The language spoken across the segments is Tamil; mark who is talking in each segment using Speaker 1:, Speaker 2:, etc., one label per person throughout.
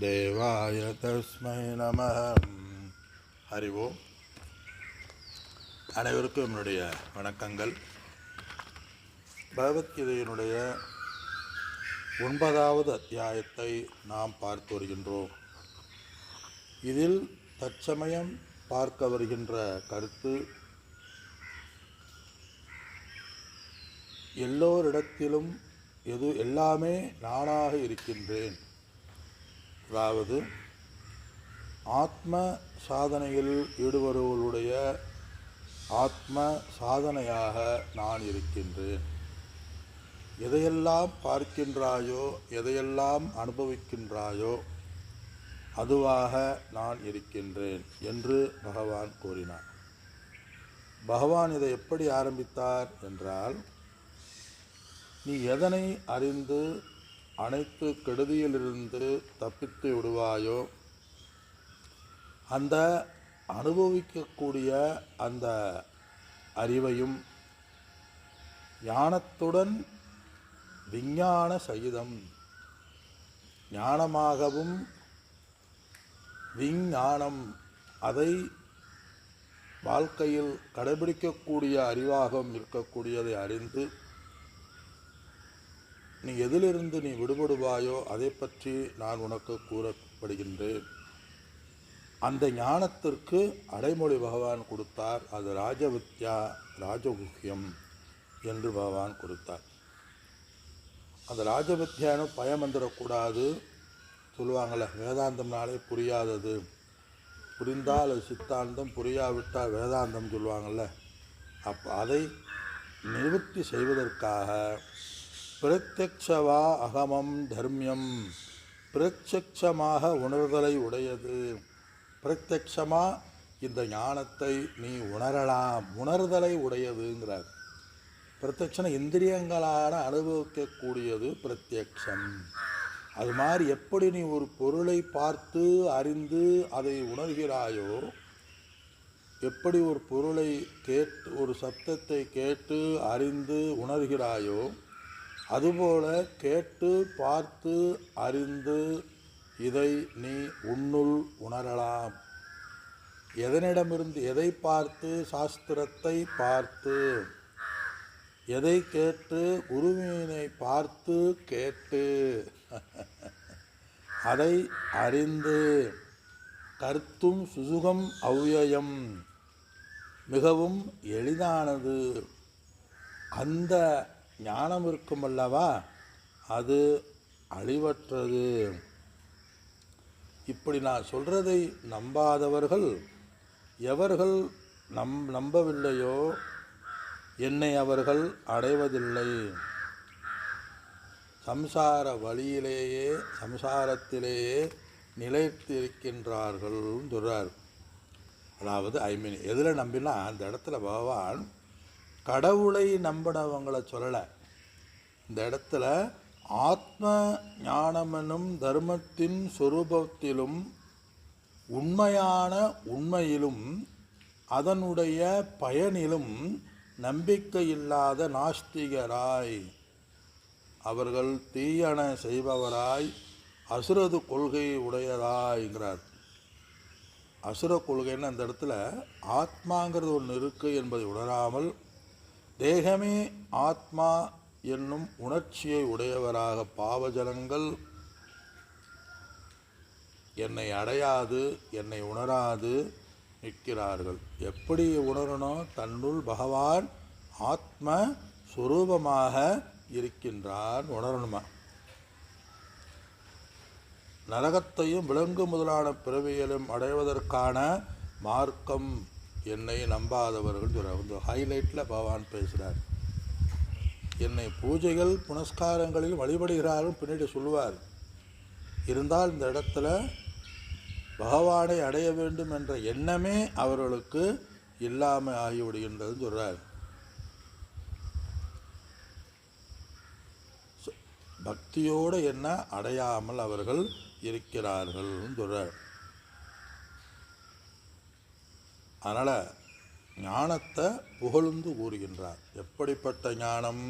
Speaker 1: தேவாய தஸ்மை நமः. ஹரி ஓம். அனைவருக்கும் என்னுடைய வணக்கங்கள். பகவத்கீதையினுடைய 9வது அத்தியாயத்தை நாம் பார்த்து வருகின்றோம். இதில் தற்சமயம் பார்க்க வருகின்ற கருத்து, எல்லோரிடத்திலும் எல்லாமே நானாக இருக்கின்றேன். அதாவது ஆத்ம சாதனையில் ஈடுபடுவர்களுடைய ஆத்ம சாதனையாக நான் இருக்கின்றேன். எதையெல்லாம் பார்க்கின்றாயோ, எதையெல்லாம் அனுபவிக்கின்றாயோ அதுவாக நான் இருக்கின்றேன் என்று பகவான் கூறினார். பகவான் இதை எப்படி ஆரம்பித்தார் என்றால், நீ எதனை அறிந்து அனைத்து கெடுதியிலிருந்து தப்பித்து விடுவாயோ, அந்த அனுபவிக்கக்கூடிய அந்த அறிவையும் ஞானத்துடன் விஞ்ஞான சகிதம், ஞானமாகவும் விஞ்ஞானம் அதை வாழ்க்கையில் கடைபிடிக்கக்கூடிய அறிவாகவும் இருக்கக்கூடியதை அறிந்து நீ எதிலிருந்து நீ விடுபடுவாயோ அதை பற்றி நான் உனக்கு கூறப்படுகின்றேன். அந்த ஞானத்திற்கு அடைமொழி பகவான் கொடுத்தார். அது ராஜவித்யா, ராஜகுஹ்யம் என்று பகவான் கொடுத்தார். அந்த ராஜவித்யான்னு பயம் வந்துடக்கூடாது சொல்லுவாங்கள்ல, வேதாந்தம்னாலே புரியாதது, புரிந்தால் அது சித்தாந்தம், புரியாவிட்டால் வேதாந்தம் சொல்லுவாங்கள்ல. அதை நிவர்த்தி செய்வதற்காக பிரத்யக்ஷவா அகமம் தர்மியம், பிரத்யக்ஷமாக உணர்தலை உடையது. பிரத்யக்ஷமாக இந்த ஞானத்தை நீ உணரலாம், உணர்தலை உடையதுங்கிறார். பிரத்யக்ஷம் இந்திரியங்களான அனுபவிக்கக்கூடியது பிரத்யக்ஷம். அது மாதிரி எப்படி நீ ஒரு பொருளை பார்த்து அறிந்து அதை உணர்கிறாயோ, எப்படி ஒரு பொருளை கேட்டு ஒரு சப்தத்தை கேட்டு அறிந்து உணர்கிறாயோ, அதுபோல கேட்டு பார்த்து அறிந்து இதை நீ உன்னுள் உணரலாம். எதனிடமிருந்து எதை பார்த்து? சாஸ்திரத்தை பார்த்து. எதை கேட்டு? குருவினை பார்த்து கேட்டு அதை அறிந்து. கர்த்தும் சுசுகம் அவ்யயம், மிகவும் எளிதானது. அந்த ஞானம் இருக்குமல்லவா, அது அழிவற்றது. இப்படி நான் சொல்கிறதை நம்பாதவர்கள், எவர்கள் நம்பவில்லையோ என்னை அவர்கள் அடைவதில்லை. சம்சார வழியிலேயே, சம்சாரத்திலேயே நிலைத்திருக்கின்றார்கள் சொல்கிறார். அதாவது எதில் நம்பினா, அந்த இடத்துல பகவான் கடவுளை நம்பினவங்களை சொல்லலை. இந்த இடத்துல ஆத்ம ஞானமெனும் தர்மத்தின் சொரூபத்திலும் உண்மையான உண்மையிலும் அதனுடைய பயனிலும் நம்பிக்கையில்லாத நாஸ்திகராய், அவர்கள் தீயன செய்பவராய், அசுரது கொள்கை உடையதாய்ங்கிறார். அசுர கொள்கைன்னு அந்த இடத்துல ஆத்மாங்கிறது ஒன்று இருக்குது என்பதை உணராமல், தேகமே ஆத்மா என்னும் உணர்ச்சியை உடையவராக பாவஜனங்கள் என்னை அடையாது, என்னை உணராது நிற்கிறார்கள். எப்படி உணரணும்? தன்னுள் பகவான் ஆத்ம சுரூபமாக இருக்கின்றான் உணரணுமா. நரகத்தையும் விலங்கு முதலான பிறவியலும் அடைவதற்கான மார்க்கம் என்னை நம்பாதவர்கள் சொல்கிறார். இந்த ஹைலைட்டில் பகவான் பேசுகிறார். என்னை பூஜைகள் புனஸ்காரங்களில் வழிபடுகிறார்கள் பின்னாடி சொல்லுவார். இருந்தால் இந்த இடத்துல பகவானை அடைய வேண்டும் என்ற எண்ணமே அவர்களுக்கு இல்லாமல் ஆகிவிடுகின்றதுன்னு சொல்கிறார். பக்தியோடு என்ன அடையாமல் அவர்கள் இருக்கிறார்கள் சொல்கிறார். அதனால் ஞானத்தை புகழ்ந்து கூறுகின்றார். எப்படிப்பட்ட ஞானம்?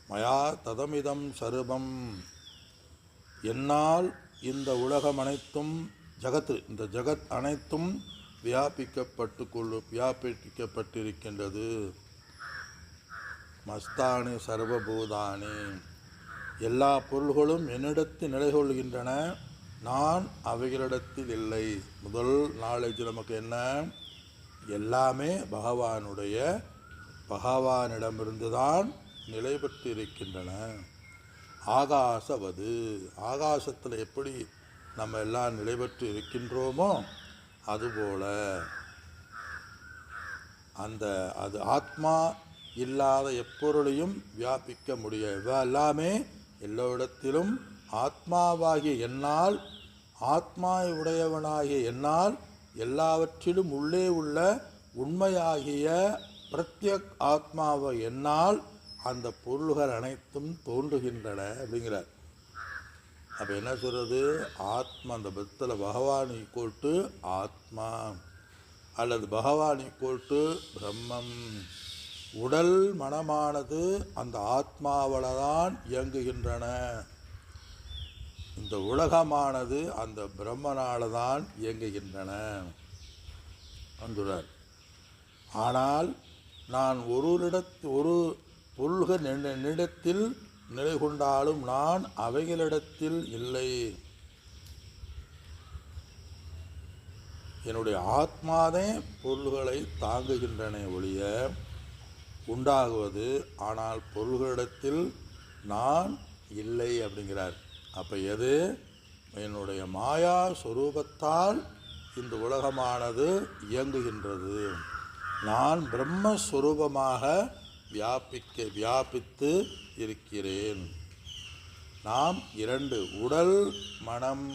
Speaker 1: மயா ததமிதம் சருபம், என்னால் இந்த உலகம் அனைத்தும் இந்த ஜகத் அனைத்தும் வியாபிக்கப்பட்டிருக்கின்றது. மஸ்தானி சர்வபூதானி, எல்லா பொருள்களும் என்னிடத்தில் நிலை கொள்கின்றன, நான் அவைகளிடத்தில் இல்லை. முதல் நாலேஜ் நமக்கு என்ன? எல்லாமே பகவானிடமிருந்து தான் நிலை பெற்று இருக்கின்றன. ஆகாசவது, ஆகாசத்தில் எப்படி நம்ம எல்லாம் நிலை பெற்று இருக்கின்றோமோ அதுபோல அது ஆத்மா இல்லாத எப்பொருளையும் வியாபிக்க முடியாது. எல்லாமே எல்லோரிடத்திலும் ஆத்மாவாகிய என்னால், ஆத்மா உடையவனாகிய என்னால், எல்லாவற்றிலும் உள்ளே உள்ள உண்மையாகிய பிரத்யக் ஆத்மாவை என்னால் அந்த பொருள்கள் அனைத்தும் தோன்றுகின்றன அப்படிங்கிறார். அப்போ என்ன சொல்கிறது? ஆத்மா, அந்த பத்தில் பகவான் ஈக்குவல் ஆத்மா அல்லது பகவான் ஈக்குவல் பிரம்மம். உடல் மனமானது அந்த ஆத்மாவில் தான் இயங்குகின்றன. இந்த உலகமானது அந்த பிரம்மனால தான் இயங்குகின்றன என்றார். ஆனால் நான் ஒரு பொருள்களிடத்தில் நிலை கொண்டாலும் நான் அவைகளிடத்தில் இல்லை. என்னுடைய ஆத்மாதே பொருள்களை தாங்குகின்றன ஒழிய உண்டாகுவது, ஆனால் பொருள்களிடத்தில் நான் இல்லை அப்படிங்கிறார். அப்போ எது? என்னுடைய மாயா சொரூபத்தால் இந்த உலகமானது இயங்குகின்றது. நான் பிரம்மஸ்வரூபமாக வியாபித்து இருக்கிறேன். நாம் இரண்டு, உடல் மனம்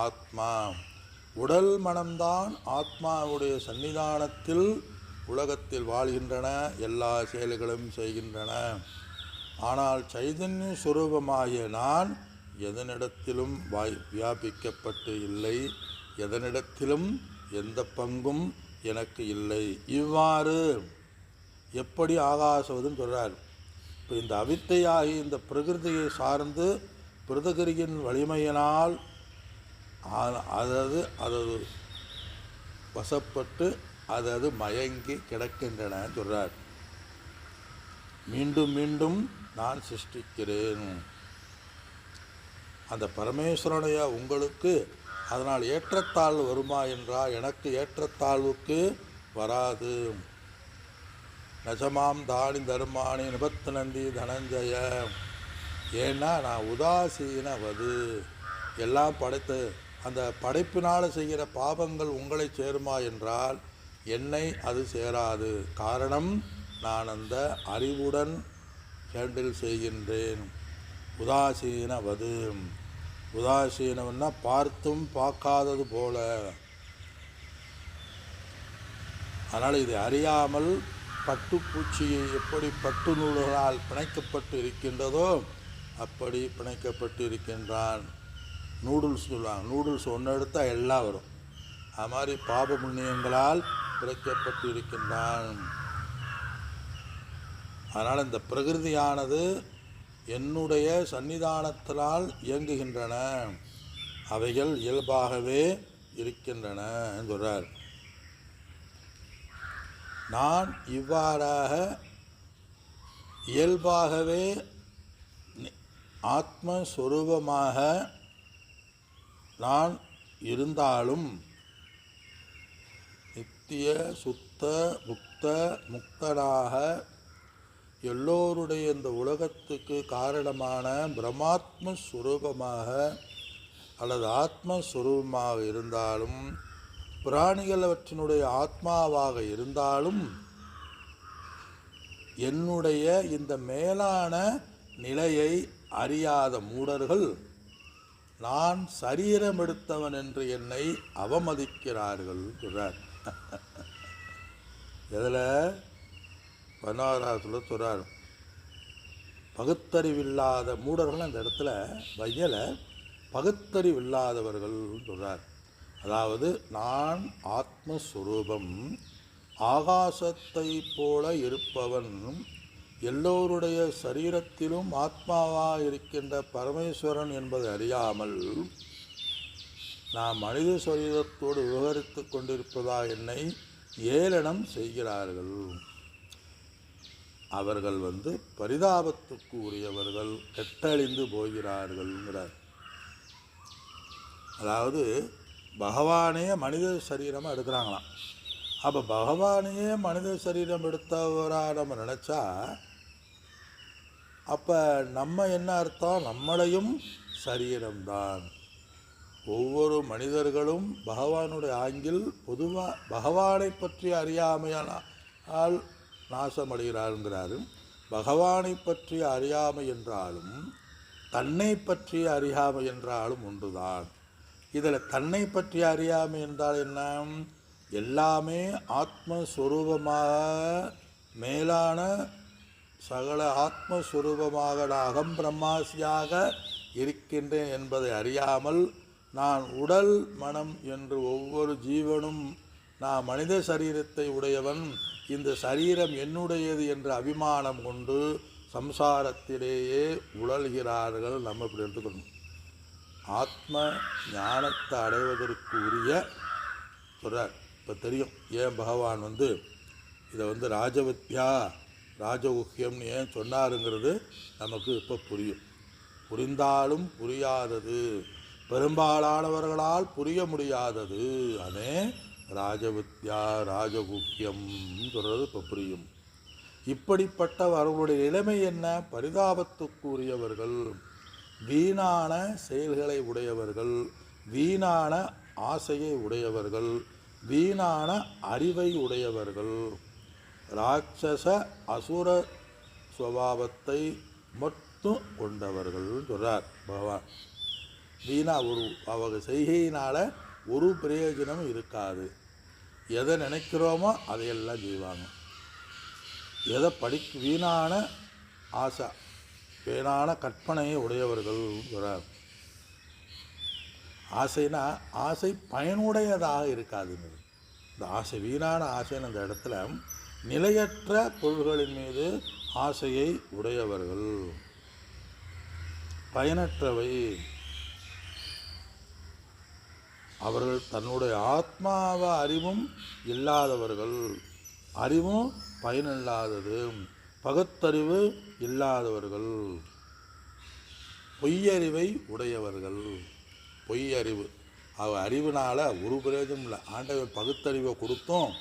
Speaker 1: ஆத்மா. உடல் மனம்தான் ஆத்மாவுடைய சன்னிதானத்தில் உலகத்தில் வாழ்கின்றன, எல்லா செயல்களும் செய்கின்றன. ஆனால் சைதன்ய சுரூபமாகிய நான் எதனிடத்திலும் வியாபிக்கப்பட்டு இல்லை, எதனிடத்திலும் எந்த பங்கும் எனக்கு இல்லை. இவ்வாறு எப்படி ஆகாசவதுன்னு சொல்கிறார். இப்போ இந்த அவித்தையாகி இந்த பிரகிருதியை சார்ந்து பிரகிருதியின் வலிமையினால் அதது வசப்பட்டு அது மயங்கி கிடக்கின்றன சொல்கிறார். மீண்டும் மீண்டும் நான் சிருஷ்டிக்கிறேன். அந்த பரமேஸ்வரனுடைய உங்களுக்கு அதனால் ஏற்றத்தாழ்வு வருமா என்றால் எனக்கு ஏற்றத்தாழ்வுக்கு வராது. நஜமாம் தானி தர்மானி நிபத்தனந்தி தனஞ்சய. ஏன்னா நான் உதாசீனவது, எல்லாம் படைத்து அந்த படைப்பினால் செய்கிற பாபங்கள் உங்களை சேருமா என்றால் என்னை அது சேராது. காரணம், நான் அந்த அறிவுடன் ஹேண்டில் செய்கின்றேன். உதாசீனவது, உதாசீனம்னா பார்த்தும் பார்க்காதது போல. அதனால் இதை அறியாமல் பட்டுப்பூச்சியை எப்படி பட்டு நூல்களால் பிணைக்கப்பட்டு இருக்கின்றதோ அப்படி பிணைக்கப்பட்டு இருக்கின்றான். நூடுல்ஸ் சொல்லுவாங்க, நூடுல்ஸ் ஒன்று எடுத்தால் எல்லாம் வரும். அது மாதிரி பாப புண்ணியங்களால் பிணைக்கப்பட்டு இருக்கின்றான். அதனால் இந்த பிரகிருதியானது என்னுடைய சன்னிதானத்தினால் இயங்குகின்றன, அவைகள் இயல்பாகவே இருக்கின்றன சொல்கிறார். நான் இவ்வாறாக இயல்பாகவே ஆத்மஸ்வரூபமாக நான் இருந்தாலும் நித்திய சுத்த முக்தனாக எல்லோருடைய இந்த உலகத்துக்கு காரணமான பிரம்மாத்மஸ்வரூபமாக அல்லது ஆத்மஸ்வரூபமாக இருந்தாலும், பிராணிகள் அவற்றினுடைய ஆத்மாவாக இருந்தாலும், என்னுடைய இந்த மேலான நிலையை அறியாத மூடர்கள் நான் சரீரம் எடுத்தவன் என்று என்னை அவமதிக்கிறார்கள் சொல்றார். இதில் 16வது சொல்கிறார், பகுத்தறிவில்லாத மூடர்கள் அந்த இடத்துல வையல பகுத்தறிவில்லாதவர்கள் சொல்கிறார். அதாவது நான் ஆத்மஸ்வரூபம், ஆகாசத்தை போல இருப்பவன், எல்லோருடைய சரீரத்திலும் ஆத்மாவாக இருக்கின்ற பரமேஸ்வரன் என்பதை அறியாமல் நான் மனித சரீரத்தோடு விவகரித்து கொண்டிருப்பதா என்னை ஏளனம் செய்கிறார்கள். அவர்கள் பரிதாபத்துக்கு உரியவர்கள், கெட்டழிந்து போகிறார்கள்ங்கிறார். அதாவது பகவானே மனித சரீரமாக எடுக்கிறாங்களாம். அப்போ பகவானையே மனித சரீரம் எடுத்தவராக நம்ம நினச்சா அப்போ நம்ம என்ன அர்த்தம்? நம்மளையும் சரீரம்தான். ஒவ்வொரு மனிதர்களும் பகவானுடைய ஆங்கில் பொதுவாக பகவானை பற்றி அறியாமையால் நாசமடைகிறாருங்கிறாரு. பகவானை பற்றி அறியாமை என்றாலும் தன்னை பற்றி அறியாமை என்றாலும் ஒன்றுதான். இதில் தன்னை பற்றி அறியாமை என்றால் என்ன? எல்லாமே ஆத்மஸ்வரூபமாக, மேலான சகல ஆத்மஸ்வரூபமாக அகம் பிரம்மாசியாக இருக்கின்றேன் என்பதை அறியாமல் நான் உடல் மனம் என்று ஒவ்வொரு ஜீவனும் நான் மனித சரீரத்தை உடையவன், இந்த சரீரம் என்னுடையது என்ற அபிமானம் கொண்டு சம்சாரத்திலேயே உழல்கிறார்கள். நம்ம இப்படி எடுத்துக்கணும். ஆத்ம ஞானத்தை அடைவதற்கு உரிய சொல்கிறார். இப்போ தெரியும் ஏன் பகவான் இதை ராஜவித்யா ராஜகுஹ்யம்னு ஏன் சொன்னாருங்கிறது நமக்கு இப்போ புரியும். புரிந்தாலும் புரியாதது, பெரும்பாலானவர்களால் புரிய முடியாதது, அதே ராஜவித்யா ராஜகுஹ்யம் சொல்கிறது இப்போ புரியும். இப்படிப்பட்டவர்களுடைய நிலைமை என்ன? பரிதாபத்துக்குரியவர்கள், வீணான செயல்களை உடையவர்கள், வீணான ஆசையை உடையவர்கள், வீணான அறிவை உடையவர்கள், ராட்சச அசுர சுவாவத்தை மட்டும் கொண்டவர்கள் சொல்கிறார் பகவான். வீணா அவங்க செய்கையினால் ஒரு பிரயோஜனமும் இருக்காது. எதை நினைக்கிறோமோ அதையெல்லாம் செய்வாங்க. எதை வீணான ஆசை, வீணான கற்பனையை உடையவர்கள் சொல்கிறார். ஆசைனா ஆசை பயனுடையதாக இருக்காதுங்க. இந்த ஆசை வீணான ஆசைன்னு அந்த இடத்துல நிலையற்ற பொருள்களின் மீது ஆசையை உடையவர்கள், பயனற்றவை. அவர்கள் தன்னுடைய ஆத்மாவ அறிவும் இல்லாதவர்கள், அறிவும் பயனில்லாதது, பகுத்தறிவு இல்லாதவர்கள், பொய்யறிவை உடையவர்கள். பொய்யறிவு, அறிவினால் ஒரு பிரயோஜனம் இல்லை. ஆண்டவன் பகுத்தறிவை கொடுத்தோம்,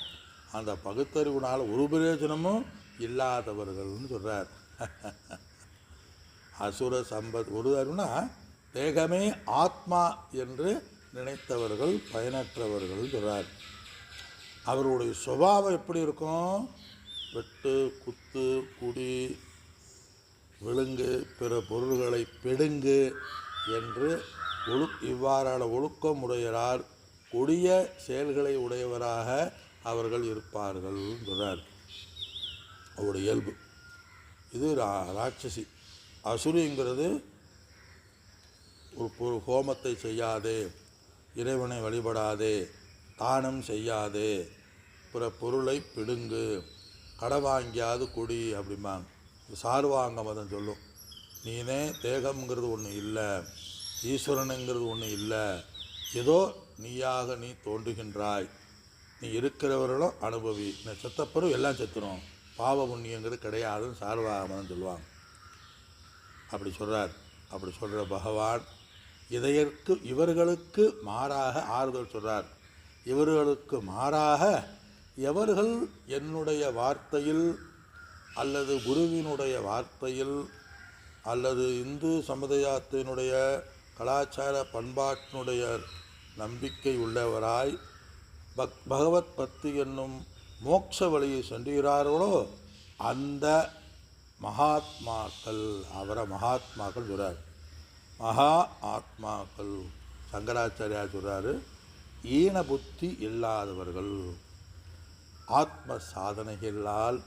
Speaker 1: அந்த பகுத்தறிவுனால் ஒரு பிரயோஜனமும் இல்லாதவர்கள்னு சொல்கிறார். அசுர சம்பத், ஒரு அறிவுனா தேகமே ஆத்மா என்று நினைத்தவர்கள் பயனற்றவர்கள் சொல்கிறார். அவருடைய சுபாவம் எப்படி இருக்கும்? வெட்டு, குத்து, குடி, விழுங்கு, பிற பொருள்களை பெடுங்கு என்று இவ்வாறான ஒழுக்கம் உடையரார், கொடிய செயல்களை உடையவராக அவர்கள் இருப்பார்கள் சொல்கிறார். அவருடைய இயல்பு இது. ராட்சசி அசுரிங்கிறது ஒரு ஹோமத்தை செய்யாதே, இறைவனை வழிபடாதே, தானம் செய்யாதே, பிற பொருளை பிடுங்கு, கடை வாங்கியாது குடி அப்படிம்பாங்க. சார்வாங்க மதம் சொல்லும், நீனே தேகம்ங்கிறது ஒன்று இல்லை, ஈஸ்வரனுங்கிறது ஒன்று இல்லை, ஏதோ நீயாக நீ தோன்றுகின்றாய், நீ இருக்கிறவர்களும் அனுபவி, நீ செத்தப்பறம் எல்லாம் செத்துரும், பாவ புண்ணியங்கிறது கிடையாதுன்னு சார்வாக மதம் சொல்லுவாங்க. அப்படி சொல்கிறார். அப்படி சொல்கிற பகவான் இவர்களுக்கு மாறாக ஆறுதல் சொல்கிறார். இவர்களுக்கு மாறாக எவர்கள் என்னுடைய வார்த்தையில் அல்லது குருவினுடைய வார்த்தையில் அல்லது இந்து சமுதாயத்தினுடைய கலாச்சார பண்பாட்டினுடைய நம்பிக்கை உள்ளவராய் பகவத் பக்தி என்னும் மோட்ச வழியை சென்றுகிறார்களோ அந்த மகாத்மாக்கள், அவரை மகாத்மாக்கள் சொல்கிறார். மகா ஆத்மாக்கள், சங்கராச்சாரியா சொல்கிறாரு, ஈன புத்தி இல்லாதவர்கள், ஆத்ம சாதனைகளால்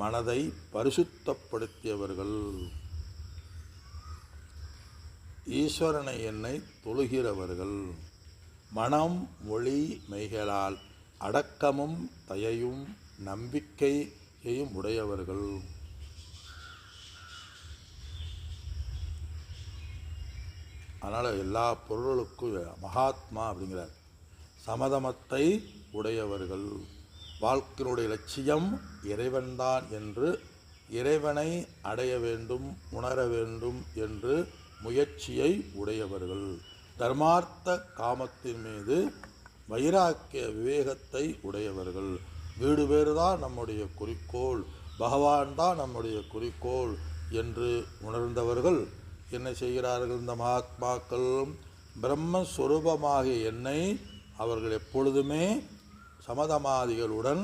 Speaker 1: மனதை பரிசுத்தப்படுத்தியவர்கள், ஈஸ்வரனை என்னை தொழுகிறவர்கள், மனம் மொழி மெய்களால் அடக்கமும் தயையும் நம்பிக்கையையும் உடையவர்கள், அதனால் எல்லா பொருளுக்கும் மகாத்மா அப்படிங்கிறார். சமதமத்தை உடையவர்கள், வாழ்க்கையினுடைய லட்சியம் இறைவன்தான் என்று, இறைவனை அடைய வேண்டும், உணர வேண்டும் என்று முயற்சியை உடையவர்கள், தர்மார்த்த காமத்தின் மீது வைராக்கிய விவேகத்தை உடையவர்கள். வீடு பேறு தான் நம்முடைய குறிக்கோள், பகவான் தான் நம்முடைய குறிக்கோள் என்று உணர்ந்தவர்கள் என்ன செய்கிறார்கள்? இந்த மகாத்மாக்கள் பிரம்மஸ்வரூபமாகிய என்னை அவர்கள் எப்பொழுதுமே சமதமாதிகளுடன்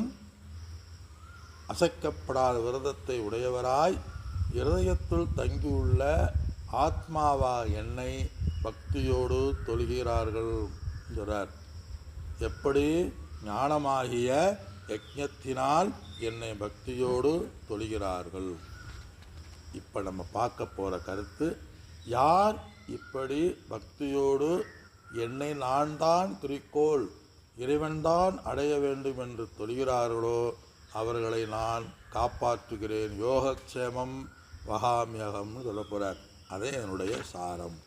Speaker 1: அசைக்கப்படாத விரதத்தை உடையவராய் இருதயத்தில் தங்கியுள்ள ஆத்மாவா என்னை பக்தியோடு தொழுகிறார்கள் சொல்றார். எப்படி? ஞானமாகிய யஜ்ஞத்தினால் என்னை பக்தியோடு தொழுகிறார்கள். இப்போ நம்ம பார்க்க போகிற கருத்து, யார் இப்படி பக்தியோடு என்னை நான் தான் குறிக்கோள், இறைவன்தான் அடைய வேண்டும் என்று தொழுகிறார்களோ அவர்களை நான் காப்பாற்றுகிறேன். யோகக்ஷேமம் வகாமியகம்னு சொல்ல போகிறார். அதே என்னுடைய சாரம்.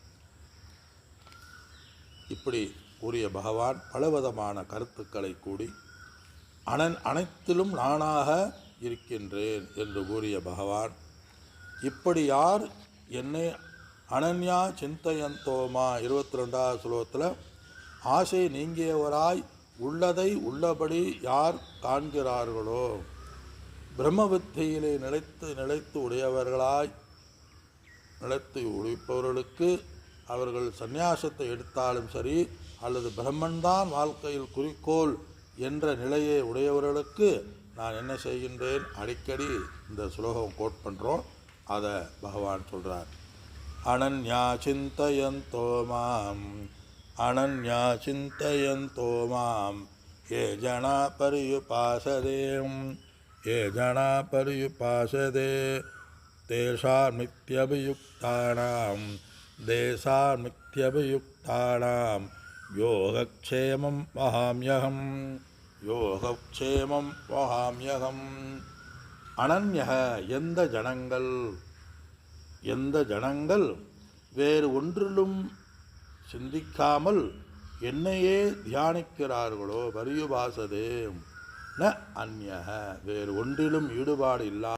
Speaker 1: இப்படி கூறிய பகவான் பலவிதமான கருத்துக்களை கூடி அனைத்திலும் நானாக இருக்கின்றேன் என்று கூறிய பகவான், இப்படி யார் என்னை அனன்யா சிந்தையந்தோமா 22வது ஸ்லோகத்தில் ஆசை நீங்கியவராய் உள்ளதை உள்ளபடி யார் காண்கிறார்களோ, பிரம்ம வித்தையிலே நிலைத்து உடையவர்களாய் நிலைத்து உழைப்பவர்களுக்கு, அவர்கள் சந்நியாசத்தை எடுத்தாலும் சரி அல்லது பிரம்மன்தான் வாழ்க்கையில் குறிக்கோள் என்ற நிலையை உடையவர்களுக்கு நான் என்ன செய்கின்றேன்? அடிக்கடி இந்த ஸ்லோகம் கோட் பண்ணுறோம், அதை பகவான் சொல்கிறார். அனன்யா சிந்தயந்தோ மாம், அனன்யா சிந்தயந்தோ மாம் ஏ ஜனா பரியுபாசதே, ஏ ஜனா பரியுபாசதே தேஷாமித்யபியுக்தானாம், தேசாமித்யபியுக்தானாம் யோகக்ஷேமம் வஹாம்யகம், யோகக்ஷேமம் வஹாம்யகம். அனன்யக எந்த ஜனங்கள் வேறு ஒன்றிலும் சிந்திக்காமல் என்னையே தியானிக்கிறார்களோ, பரியுபாசதே ந அந்யக வேறு ஒன்றிலும் ஈடுபாடு இல்லாத